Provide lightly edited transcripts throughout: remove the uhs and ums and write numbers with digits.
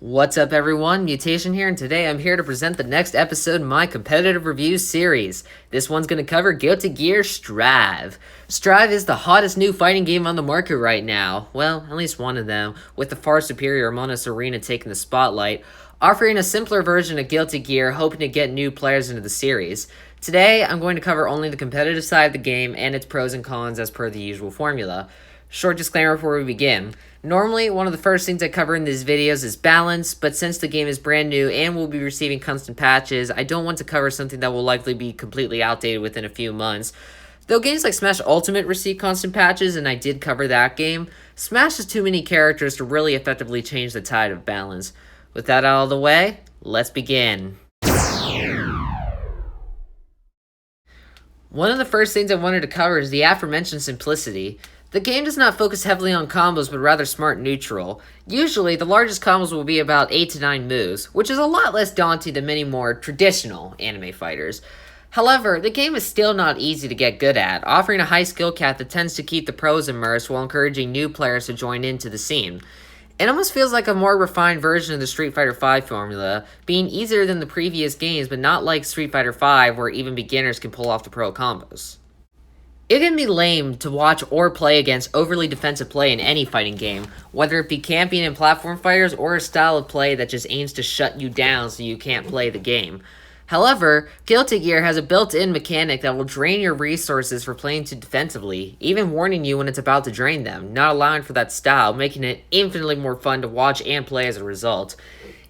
What's up everyone, Mutation here, and today I'm here to present the next episode in my competitive review series. This one's going to cover Guilty Gear Strive. Strive is the hottest new fighting game on the market right now. Well, at least one of them, with the far superior Monos Arena taking the spotlight, offering a simpler version of Guilty Gear, hoping to get new players into the series. Today, I'm going to cover only the competitive side of the game and its pros and cons as per the usual formula. Short disclaimer before we begin. Normally, one of the first things I cover in these videos is balance, but since the game is brand new and will be receiving constant patches, I don't want to cover something that will likely be completely outdated within a few months. Though games like Smash Ultimate receive constant patches, and I did cover that game, Smash has too many characters to really effectively change the tide of balance. With that out of the way, let's begin. One of the first things I wanted to cover is the aforementioned simplicity. The game does not focus heavily on combos, but rather smart neutral. Usually, the largest combos will be about 8 to 9 moves, which is a lot less daunting than many more traditional anime fighters. However, the game is still not easy to get good at, offering a high skill cap that tends to keep the pros immersed while encouraging new players to join into the scene. It almost feels like a more refined version of the Street Fighter V formula, being easier than the previous games, but not like Street Fighter V where even beginners can pull off the pro combos. It can be lame to watch or play against overly defensive play in any fighting game, whether it be camping in platform fighters or a style of play that just aims to shut you down so you can't play the game. However, Guilty Gear has a built-in mechanic that will drain your resources for playing too defensively, even warning you when it's about to drain them, not allowing for that style, making it infinitely more fun to watch and play as a result.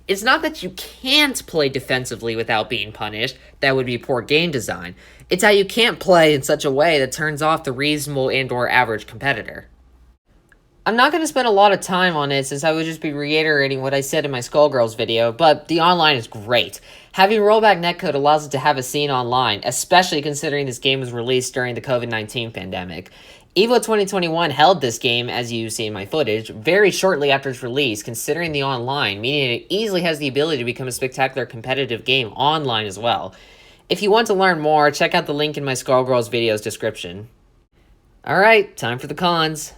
It's not that you can't play defensively without being punished, that would be poor game design. It's how you can't play in such a way that turns off the reasonable and or average competitor. I'm not going to spend a lot of time on it since I would just be reiterating what I said in my Skullgirls video, but the online is great. Having rollback netcode allows it to have a scene online, especially considering this game was released during the COVID-19 pandemic. EVO 2021 held this game, as you see in my footage, very shortly after its release, considering the online, meaning it easily has the ability to become a spectacular competitive game online as well. If you want to learn more, check out the link in my Skullgirls video's description. Alright, time for the cons.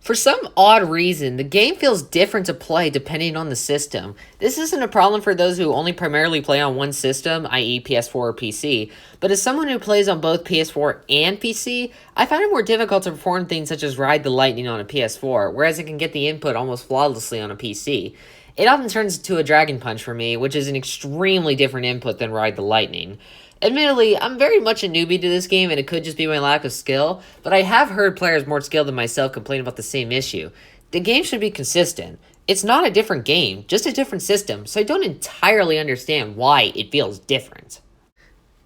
For some odd reason, the game feels different to play depending on the system. This isn't a problem for those who only primarily play on one system, i.e. PS4 or PC, but as someone who plays on both PS4 and PC, I find it more difficult to perform things such as ride the lightning on a PS4, whereas I can get the input almost flawlessly on a PC. It often turns into a Dragon Punch for me, which is an extremely different input than ride the lightning. Admittedly, I'm very much a newbie to this game and it could just be my lack of skill, but I have heard players more skilled than myself complain about the same issue. The game should be consistent. It's not a different game, just a different system, so I don't entirely understand why it feels different.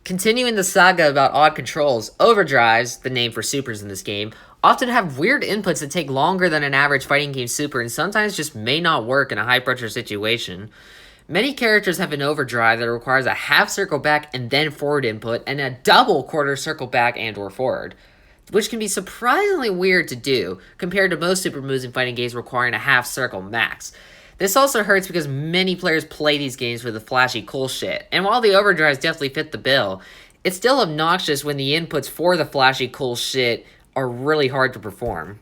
Continuing the saga about odd controls, overdrives, the name for supers in this game, often have weird inputs that take longer than an average fighting game super and sometimes just may not work in a high pressure situation. Many characters have an overdrive that requires a half circle back and then forward input, and a double quarter circle back and or forward, which can be surprisingly weird to do, compared to most super moves in fighting games requiring a half circle max. This also hurts because many players play these games for the flashy cool shit, and while the overdrives definitely fit the bill, it's still obnoxious when the inputs for the flashy cool shit are really hard to perform.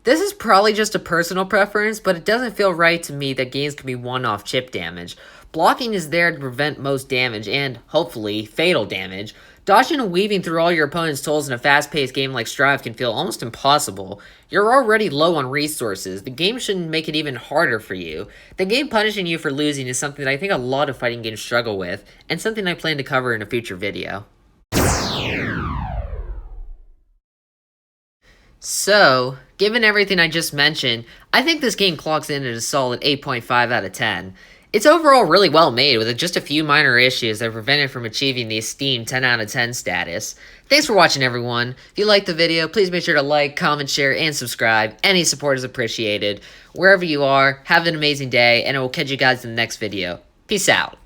This is probably just a personal preference, but it doesn't feel right to me that games can be one-off chip damage. Blocking is there to prevent most damage and, hopefully, fatal damage. Dodging and weaving through all your opponent's tools in a fast-paced game like Strive can feel almost impossible. You're already low on resources. The game shouldn't make it even harder for you. The game punishing you for losing is something that I think a lot of fighting games struggle with, and something I plan to cover in a future video. So, given everything I just mentioned, I think this game clocks in at a solid 8.5 out of 10. It's overall really well made, with just a few minor issues that prevent it from achieving the esteemed 10 out of 10 status. Thanks for watching, everyone. If you liked the video, please make sure to like, comment, share, and subscribe. Any support is appreciated. Wherever you are, have an amazing day, and I will catch you guys in the next video. Peace out.